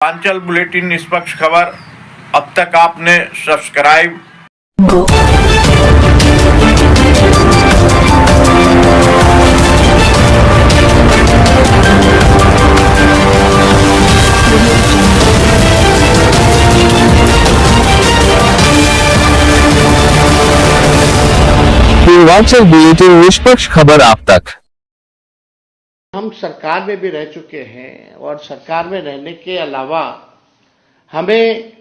Purvanchal bulletin निष्पक्ष खबर। अब तक आपने सब्सक्राइब पूर्वांचल बुलेटिन निष्पक्ष खबर आप तक। हम सरकार में भी रह चुके हैं और सरकार में रहने के अलावा हमें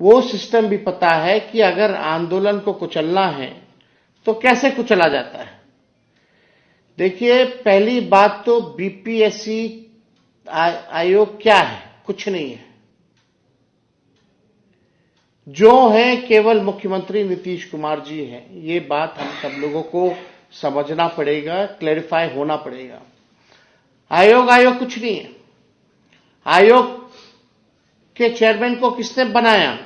वो सिस्टम भी पता है कि अगर आंदोलन को कुचलना है तो कैसे कुचला जाता है। देखिए, पहली बात तो बीपीएससी आयोग क्या है? कुछ नहीं है। जो है केवल मुख्यमंत्री नीतीश कुमार जी हैं। ये बात हम सब लोगों को समझना पड़ेगा, क्लैरिफाई होना पड़ेगा। आयोग कुछ नहीं है। आयोग के चेयरमैन को किसने बनाया?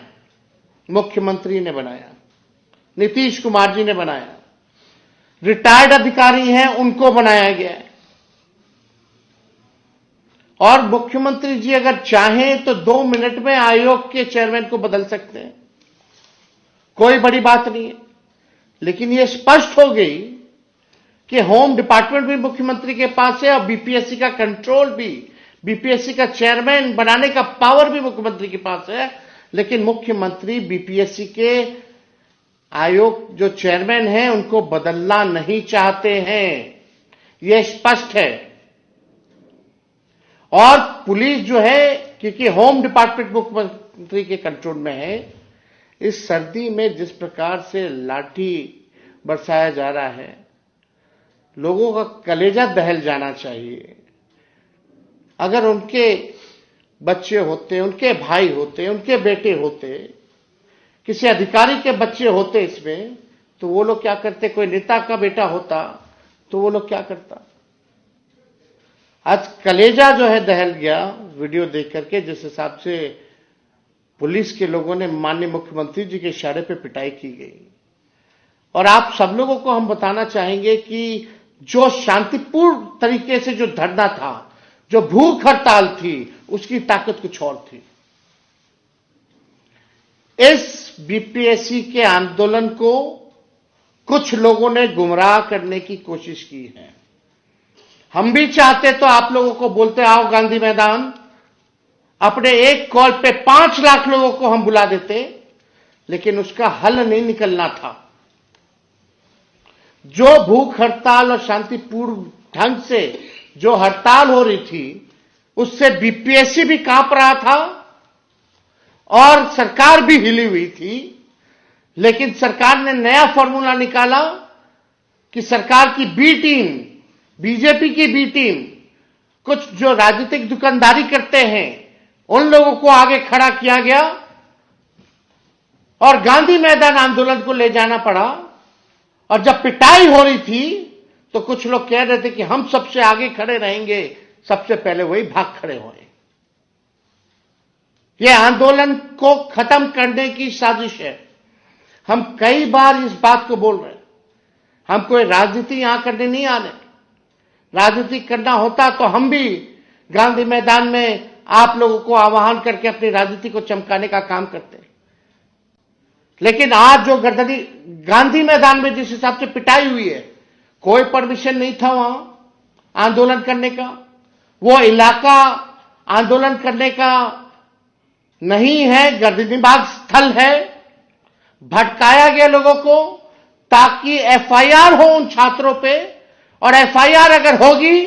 मुख्यमंत्री ने बनाया, नीतीश कुमार जी ने बनाया। रिटायर्ड अधिकारी हैं, उनको बनाया गया है। और मुख्यमंत्री जी अगर चाहें तो 2 मिनट में आयोग के चेयरमैन को बदल सकते हैं, कोई बड़ी बात नहीं है। लेकिन यह स्पष्ट हो गई कि होम डिपार्टमेंट भी मुख्यमंत्री के पास है और बीपीएससी का कंट्रोल भी, बीपीएससी का चेयरमैन बनाने का पावर भी मुख्यमंत्री के पास है। लेकिन मुख्यमंत्री बीपीएससी के आयोग जो चेयरमैन हैं उनको बदलना नहीं चाहते हैं, यह स्पष्ट है। और पुलिस जो है, क्योंकि होम डिपार्टमेंट मुख्यमंत्री के कंट्रोल में है, इस सर्दी में जिस प्रकार से लाठी बरसाया जा रहा है, लोगों का कलेजा दहल जाना चाहिए। अगर उनके बच्चे होते, उनके भाई होते, उनके बेटे होते, किसी अधिकारी के बच्चे होते इसमें, तो वो लोग क्या करते? कोई नेता का बेटा होता तो वो लोग क्या करता? आज कलेजा जो है दहल गया वीडियो देख करके, जिस हिसाब से पुलिस के लोगों ने माननीय मुख्यमंत्री जी के इशारे पे पिटाई की गई। और आप सब लोगों को हम बताना चाहेंगे कि जो शांतिपूर्ण तरीके से जो धरना था, जो भूख हड़ताल थी, उसकी ताकत कुछ और थी। इस बीपीएससी के आंदोलन को कुछ लोगों ने गुमराह करने की कोशिश की है। हम भी चाहते तो आप लोगों को बोलते आओ गांधी मैदान, अपने एक कॉल पे 5 लाख लोगों को हम बुला देते, लेकिन उसका हल नहीं निकलना था। जो भूख हड़ताल और शांतिपूर्ण ढंग से जो हड़ताल हो रही थी, उससे बीपीएससी भी कांप रहा था और सरकार भी हिली हुई थी। लेकिन सरकार ने नया फॉर्मूला निकाला कि सरकार की बी टीम, बीजेपी की बी टीम, कुछ जो राजनीतिक दुकानदारी करते हैं, उन लोगों को आगे खड़ा किया गया और गांधी मैदान आंदोलन को ले जाना पड़ा। और जब पिटाई हो रही थी तो कुछ लोग कह रहे थे कि हम सबसे आगे खड़े रहेंगे, सबसे पहले वही भाग खड़े हुए। यह आंदोलन को खत्म करने की साजिश है। हम कई बार इस बात को बोल रहे हैं। हम कोई राजनीति यहां करने नहीं आने। राजनीति करना होता तो हम भी गांधी मैदान में आप लोगों को आह्वान करके अपनी राजनीति को चमकाने का काम करते। लेकिन आज जो गांधी मैदान में जिस हिसाब से पिटाई हुई है, कोई परमिशन नहीं था वहां आंदोलन करने का। वो इलाका आंदोलन करने का नहीं है, गर्दनीबाग स्थल है। भटकाया गया लोगों को ताकि एफआईआर हो उन छात्रों पे, और एफआईआर अगर होगी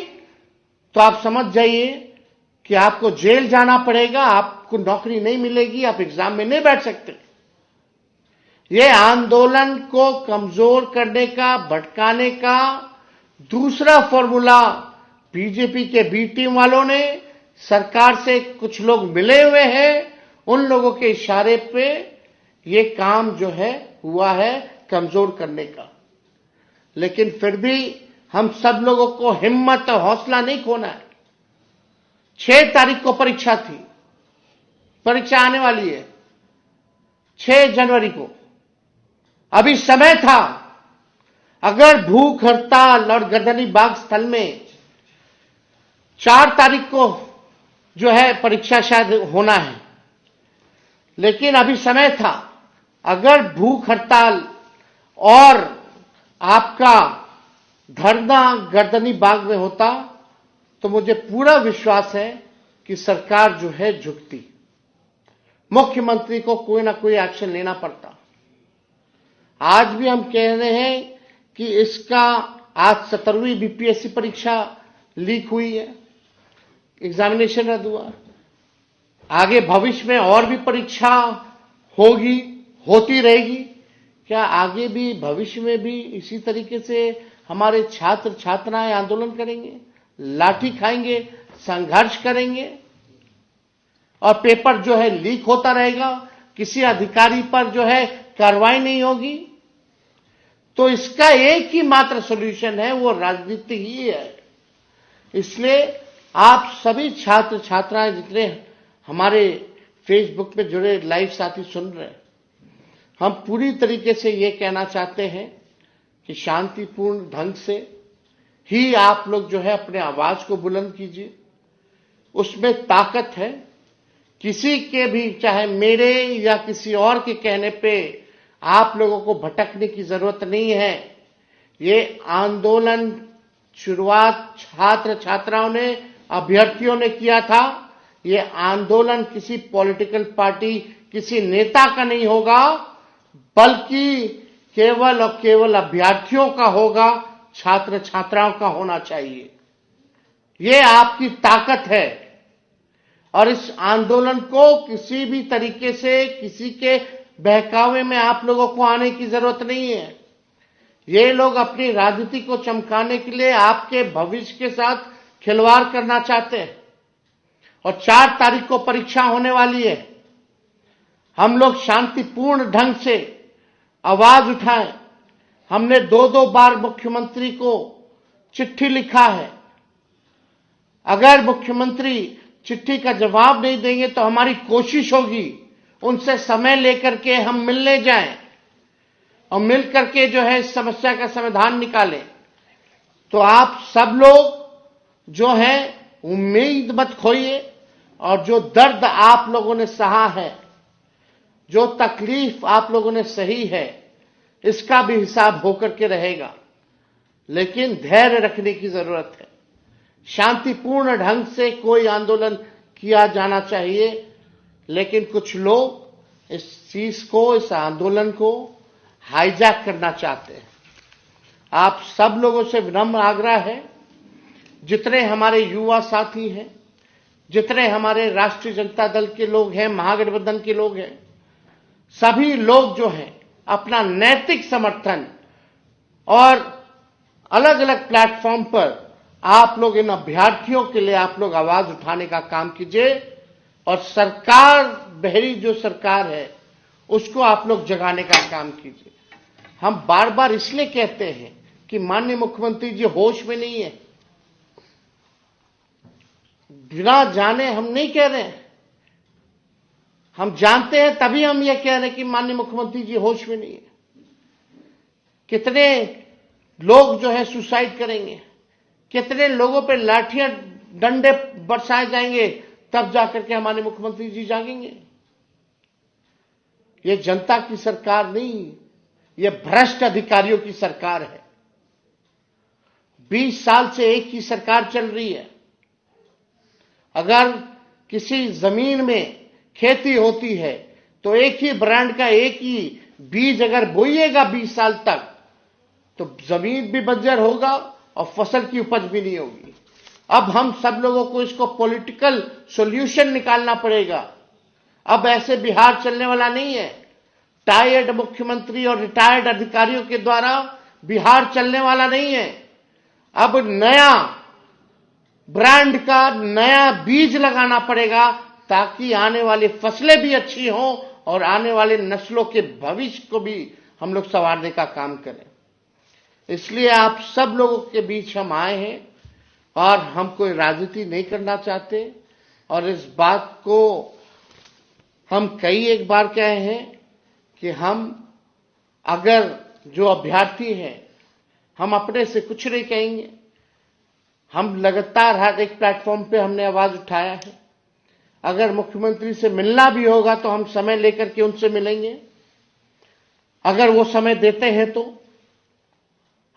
तो आप समझ जाइए कि आपको जेल जाना पड़ेगा, आपको नौकरी नहीं मिलेगी, आप एग्जाम में नहीं बैठ सकते। यह आंदोलन को कमजोर करने का, भटकाने का दूसरा फॉर्मूला बीजेपी के बी टीम वालों ने, सरकार से कुछ लोग मिले हुए हैं, उन लोगों के इशारे पे यह काम जो है हुआ है कमजोर करने का। लेकिन फिर भी हम सब लोगों को हिम्मत और हौसला नहीं खोना है। 6 तारीख को परीक्षा थी, परीक्षा आने वाली है 6 जनवरी को। अभी समय था। अगर भूख हड़ताल और गर्दनीबाग स्थल में 4 तारीख को जो है परीक्षा शायद होना है, लेकिन अभी समय था। अगर भूख हड़ताल और आपका धरना गर्दनी बाग में होता तो मुझे पूरा विश्वास है कि सरकार जो है झुकती, मुख्यमंत्री को कोई ना कोई एक्शन लेना पड़ता। आज भी हम कह रहे हैं कि इसका आज 17वीं बीपीएससी परीक्षा लीक हुई है, एग्जामिनेशन रद्द हुआ। आगे भविष्य में और भी परीक्षा होगी, होती रहेगी। क्या आगे भी भविष्य में भी इसी तरीके से हमारे छात्र छात्राएं आंदोलन करेंगे, लाठी खाएंगे, संघर्ष करेंगे और पेपर जो है लीक होता रहेगा, किसी अधिकारी पर जो है कार्रवाई नहीं होगी? तो इसका एक ही मात्र सॉल्यूशन है, वो राजनीति ही है। इसलिए आप सभी छात्र छात्राएं जितने हमारे फेसबुक पे जुड़े लाइव साथी सुन रहे हैं, हम पूरी तरीके से ये कहना चाहते हैं कि शांतिपूर्ण ढंग से ही आप लोग जो है अपने आवाज को बुलंद कीजिए। उसमें ताकत है। किसी के भी, चाहे मेरे या किसी और के कहने पे आप लोगों को भटकने की जरूरत नहीं है। ये आंदोलन शुरुआत छात्र छात्राओं ने, अभ्यर्थियों ने किया था। ये आंदोलन किसी पॉलिटिकल पार्टी, किसी नेता का नहीं होगा, बल्कि केवल और केवल अभ्यर्थियों का होगा, छात्र छात्राओं का होना चाहिए। ये आपकी ताकत है और इस आंदोलन को किसी भी तरीके से किसी के बहकावे में आप लोगों को आने की जरूरत नहीं है। ये लोग अपनी राजनीति को चमकाने के लिए आपके भविष्य के साथ खिलवाड़ करना चाहते हैं। और 4 तारीख को परीक्षा होने वाली है। हम लोग शांतिपूर्ण ढंग से आवाज उठाएं। हमने 2-2 बार मुख्यमंत्री को चिट्ठी लिखा है। अगर मुख्यमंत्री चिट्ठी का जवाब नहीं देंगे तो हमारी कोशिश होगी उनसे समय लेकर के हम मिलने जाएं और मिल करके जो है इस समस्या का समाधान निकालें। तो आप सब लोग जो है उम्मीद मत खोइए और जो दर्द आप लोगों ने सहा है, जो तकलीफ आप लोगों ने सही है, इसका भी हिसाब होकर के रहेगा। लेकिन धैर्य रखने की जरूरत है। शांतिपूर्ण ढंग से कोई आंदोलन किया जाना चाहिए, लेकिन कुछ लोग इस चीज को, इस आंदोलन को हाईजैक करना चाहते हैं। आप सब लोगों से विनम्र आग्रह है, जितने हमारे युवा साथी हैं, जितने हमारे राष्ट्रीय जनता दल के लोग हैं, महागठबंधन के लोग हैं, सभी लोग जो हैं अपना नैतिक समर्थन और अलग अलग प्लेटफॉर्म पर आप लोग इन अभ्यर्थियों के लिए आप लोग आवाज उठाने का काम कीजिए और सरकार, बहरी जो सरकार है, उसको आप लोग जगाने का काम कीजिए। हम बार बार इसलिए कहते हैं कि माननीय मुख्यमंत्री जी होश में नहीं है। बिना जाने हम नहीं कह रहे हैं, हम जानते हैं तभी हम ये कह रहे हैं कि माननीय मुख्यमंत्री जी होश में नहीं है। कितने लोग जो है सुसाइड करेंगे, कितने लोगों पे लाठियां डंडे बरसाए जाएंगे, तब जाकर के हमारे मुख्यमंत्री जी जागेंगे। ये जनता की सरकार नहीं, ये भ्रष्ट अधिकारियों की सरकार है। 20 साल से एक ही सरकार चल रही है। अगर किसी जमीन में खेती होती है तो एक ही ब्रांड का एक ही बीज अगर बोइएगा 20 साल तक, तो जमीन भी बंजर होगा और फसल की उपज भी नहीं होगी। अब हम सब लोगों को इसको पॉलिटिकल सॉल्यूशन निकालना पड़ेगा। अब ऐसे बिहार चलने वाला नहीं है। टायर्ड मुख्यमंत्री और रिटायर्ड अधिकारियों के द्वारा बिहार चलने वाला नहीं है। अब नया ब्रांड का नया बीज लगाना पड़ेगा, ताकि आने वाली फसलें भी अच्छी हों और आने वाले नस्लों के भविष्य को भी हम लोग संवारने का काम करें। इसलिए आप सब लोगों के बीच हम आए हैं और हम कोई राजनीति नहीं करना चाहते। और इस बात को हम कई एक बार कहे हैं कि हम अगर जो अभ्यर्थी हैं, हम अपने से कुछ नहीं कहेंगे। हम लगातार हर एक प्लेटफॉर्म पे हमने आवाज उठाया है। अगर मुख्यमंत्री से मिलना भी होगा तो हम समय लेकर के उनसे मिलेंगे, अगर वो समय देते हैं तो।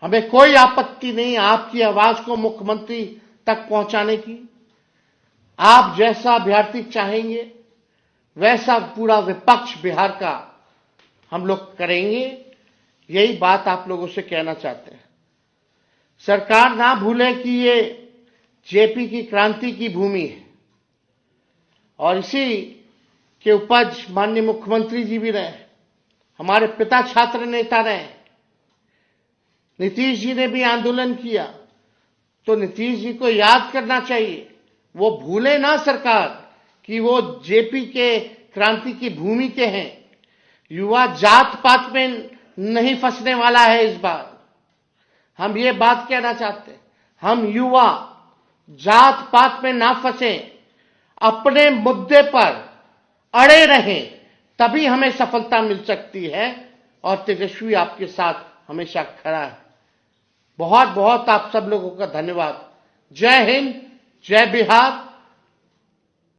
हमें कोई आपत्ति नहीं आपकी आवाज को मुख्यमंत्री तक पहुंचाने की। आप जैसा अभ्यर्थी चाहेंगे वैसा पूरा विपक्ष बिहार का हम लोग करेंगे, यही बात आप लोगों से कहना चाहते हैं। सरकार ना भूले कि ये जेपी की क्रांति की भूमि है और इसी के उपज माननीय मुख्यमंत्री जी भी रहे, हमारे पिता छात्र नेता रहे, नीतीश जी ने भी आंदोलन किया, तो नीतीश जी को याद करना चाहिए। वो भूले ना सरकार कि वो जेपी के क्रांति की भूमि के हैं। युवा जात पात में नहीं फंसने वाला है इस बार, हम ये बात कहना चाहते हैं। हम युवा जात पात में ना फंसे, अपने मुद्दे पर अड़े रहें, तभी हमें सफलता मिल सकती है और तेजस्वी आपके साथ हमेशा खड़ा है। बहुत बहुत आप सब लोगों का धन्यवाद। जय हिंद, जय बिहार।